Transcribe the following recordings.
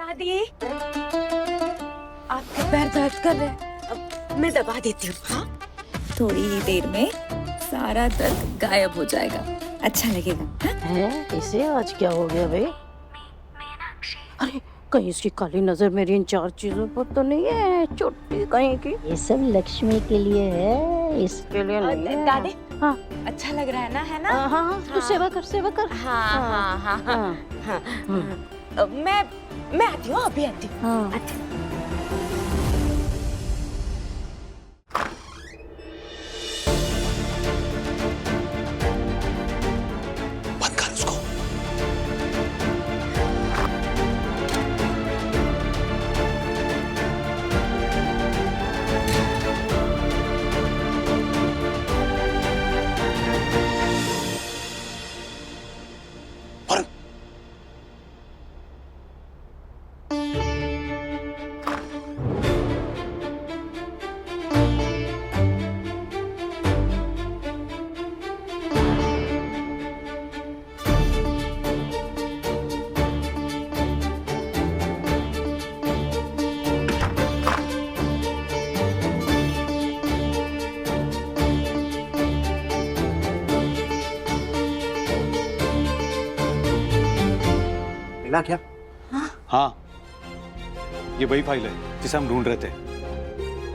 दादी, आपके पैर दर्द कर रहे हैं, अब मैं दबा देती हूँ। हाँ, थोड़ी ही देर में सारा दर्द गायब हो जाएगा, अच्छा लगेगा। है इसे आज क्या हो गया भाई? अरे कहीं इसकी काली नजर मेरी इन चार चीजों पर तो नहीं है, चोटी कहीं की। ये सब लक्ष्मी के लिए है, इसके लिए नहीं है। दादी, हाँ अच्छा लग रहा है ना? है ना? हाँ हाँ, तू सेवा कर, सेवा कर। हाँ हाँ हाँ हाँ हाँ। मैं आती हूँ, अभी आती हूँ। हाँ आती हूँ। बंद कर उसको। वरुण, मिला क्या? हाँ, ये वही फाइल है जिसे हम ढूंढ रहे थे।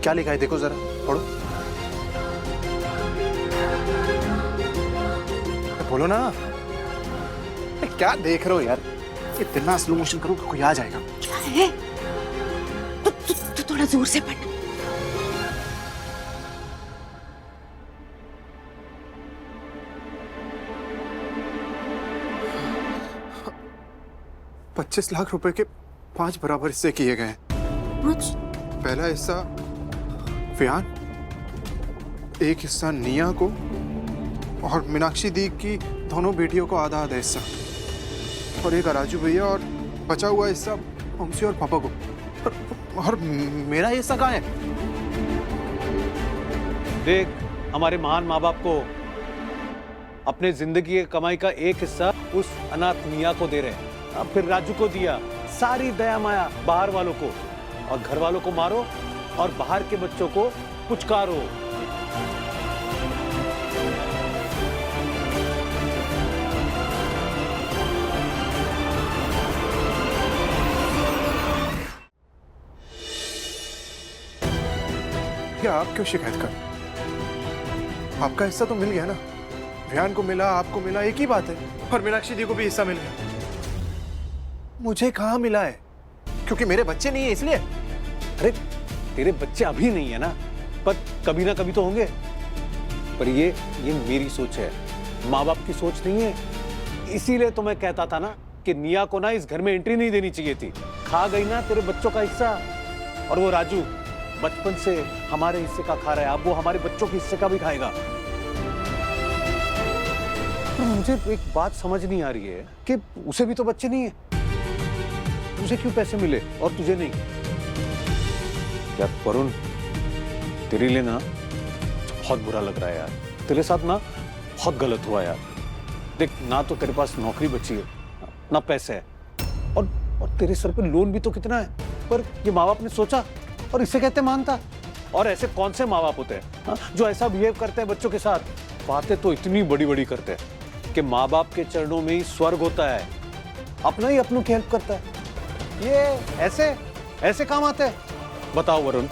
क्या लिखा है देखो जरा, पढ़ो। बोलो ना। क्या देख रहे हो यार? इतना स्लो मोशन करो कि कोई आ जाएगा। क्या है? तू थोड़ा जोर से पढ़। ₹25 लाख के 5 बराबर हिस्से किए गए हैं। पहला हिस्सा फियान, एक हिस्सा निया को और मीनाक्षी दी की दोनों बेटियों को आधा आधा हिस्सा, और एक राजू भैया, और बचा हुआ हिस्सा ममसी और पापा को। और मेरा हिस्सा कहाँ है? देख, हमारे महान माँ बाप को अपने जिंदगी की कमाई का एक हिस्सा उस अनाथ मियाँ को दे रहे हैं। अब फिर राजू को दिया, सारी दया माया बाहर वालों को, और घर वालों को मारो और बाहर के बच्चों को पुचकारो। क्या आप क्यों शिकायत कर? आपका हिस्सा तो मिल गया ना। विहान को मिला, आपको मिला, एक ही बात है। और मीनाक्षी दी को भी हिस्सा मिल गया। मुझे कहाँ मिला है? क्योंकि मेरे बच्चे नहीं है इसलिए। अरे तेरे बच्चे अभी नहीं है ना, पर कभी ना कभी तो होंगे। पर ये मेरी सोच है, माँ बाप की सोच नहीं है। इसीलिए तो मैं कहता था ना कि निया को ना इस घर में एंट्री नहीं देनी चाहिए थी। खा गई ना तेरे बच्चों का हिस्सा। और वो राजू बचपन से हमारे हिस्से का खा रहा है, अब वो हमारे बच्चों के हिस्से का भी खाएगा। तो मुझे एक बात समझ नहीं आ रही है कि उसे भी तो बच्चे नहीं है, उसे क्यों पैसे मिले और तुझे नहीं? यार वरुण, तेरे लिए ना बहुत बुरा लग रहा है यार। तेरे साथ ना बहुत गलत हुआ यार। देख, ना तो तेरे पास नौकरी बची है, ना पैसे है, और तेरे सर पे लोन भी तो कितना है। पर ये माँ बाप ने सोचा और इसे कहते मानता। और ऐसे कौन से माँ बाप होते हैं जो ऐसा बिहेव करते हैं बच्चों के साथ? बातें तो इतनी बड़ी बड़ी करते हैं कि माँ बाप के चरणों में ही स्वर्ग होता है। अपना ही अपनों की हेल्प करता है। ये ऐसे काम आते हैं? बताओ वरुण।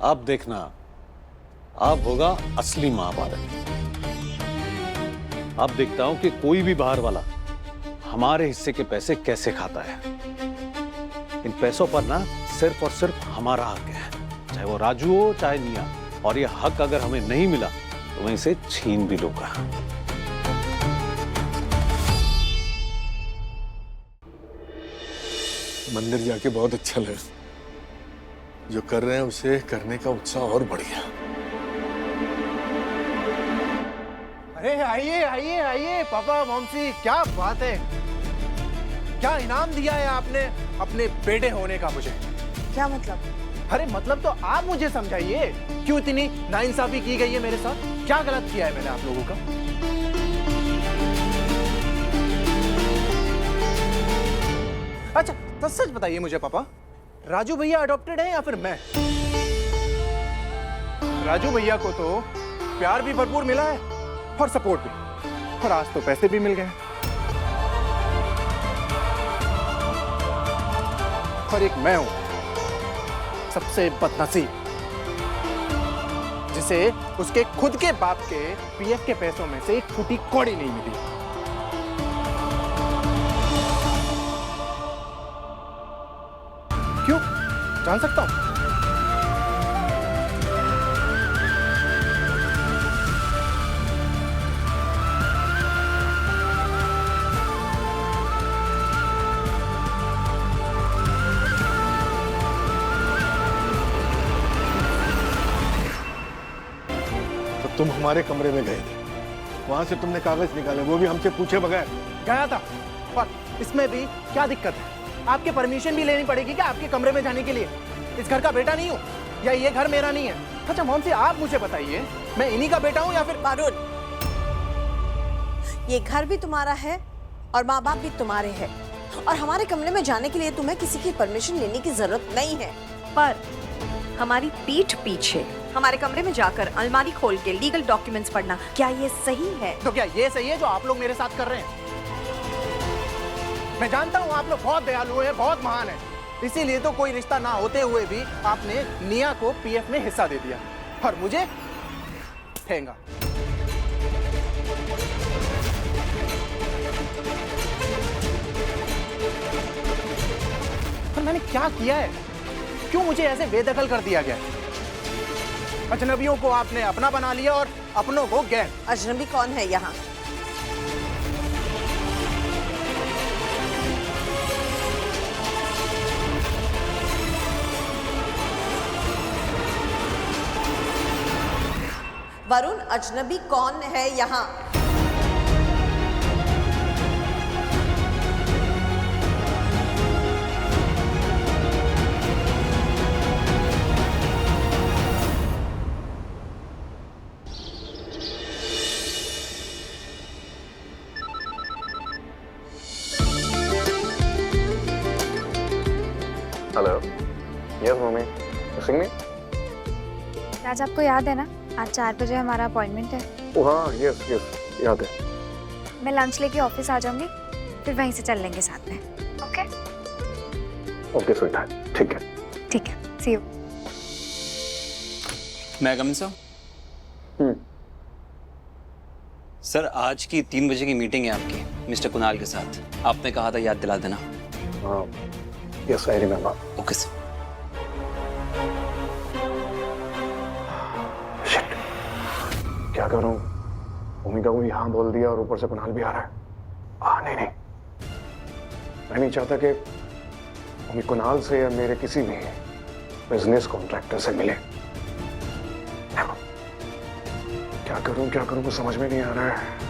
अब देखना, अब होगा असली महाभारत। अब देखता हूं कि कोई भी बाहर वाला हमारे हिस्से के पैसे कैसे खाता है। इन पैसों पर ना सिर्फ और सिर्फ हमारा हक है, चाहे वो राजू हो चाहे निया। और ये हक अगर हमें नहीं मिला तो मैं इसे छीन भी लूंगा। मंदिर जाके बहुत अच्छा लगा। जो कर रहे हैं उसे करने का उत्साह और बढ़ गया। अरे आइए आइए आइए पापा मॉमसी, क्या बात है। क्या इनाम दिया है आपने अपने बेटे होने का मुझे? क्या मतलब? अरे मतलब तो आप मुझे समझाइए, क्यों इतनी नाइंसाफी की गई है मेरे साथ? क्या गलत किया है मैंने आप लोगों का? अच्छा तो सच बताइए मुझे पापा, राजू भैया अडॉप्टेड है या फिर मैं? राजू भैया को तो प्यार भी भरपूर मिला है और सपोर्ट भी, और आज तो पैसे भी मिल गए। और एक मैं हूं सबसे बदनसीब, जिसे उसके खुद के बाप के पीएफ के पैसों में से एक फूटी कौड़ी नहीं मिली। क्यों, जान सकता हूं? तुम हमारे कमरे में गए थे, वहां से तुमने कागज निकाले, वो भी हमसे पूछे बगैर। गया था, पर इसमें भी क्या दिक्कत है? आपकी परमिशन भी लेनी पड़ेगी क्या आपके कमरे में जाने के लिए? इस घर का बेटा नहीं हूं, या ये घर मेरा नहीं है? अच्छा मॉम से आप मुझे बताइए, मैं इन्हीं का बेटा हूं या फिर? वरुण, ये घर भी तुम्हारा है और माँ बाप भी तुम्हारे हैं, और हमारे कमरे में जाने के लिए तुम्हें किसी की परमिशन लेने की जरूरत नहीं है। पर हमारी पीठ पीछे हमारे कमरे में जाकर अलमारी खोल के लीगल डॉक्यूमेंट्स पढ़ना, क्या ये सही है? तो क्या ये सही है जो आप लोग मेरे साथ कर रहे हैं? मैं जानता हूं आप लोग बहुत दयालु हैं, बहुत महान हैं, इसीलिए तो कोई रिश्ता ना होते हुए भी आपने निया को पीएफ में हिस्सा दे दिया और मुझे ठेंगा। पर मैंने क्या किया है? क्यों मुझे ऐसे बेदखल कर दिया गया? अजनबियों को आपने अपना बना लिया और अपनों को गैर। अजनबी कौन है यहाँ? वरुण, अजनबी कौन है यहाँ? हेलो, यस मम्मी, सिंह में? आज आपको याद है ना, आज 4 बजे हमारा अपॉइंटमेंट है। ओह हाँ, यस यस, याद है। मैं लंच लेके ऑफिस आ जाऊंगी, फिर वहीं से चल लेंगे साथ में। ओके? ओके स्वीटहार्ट, ठीक है। ठीक है, सी यू। मैं कम सर? सर आज की 3 बजे की मीटिंग है आपकी मिस्टर कुणाल के साथ, आपने कहा था याद दिला देना। हाँ, yes I remember. Okay sir. Shit, क्या करूं? भूमिका को यहाँ बोल दिया और ऊपर से कुणाल भी आ रहा है। नहीं नहीं, मैं नहीं चाहता कि भूमि कुणाल से या मेरे किसी भी बिजनेस कॉन्ट्रैक्टर से मिले। क्या करूं कुछ समझ में नहीं आ रहा है।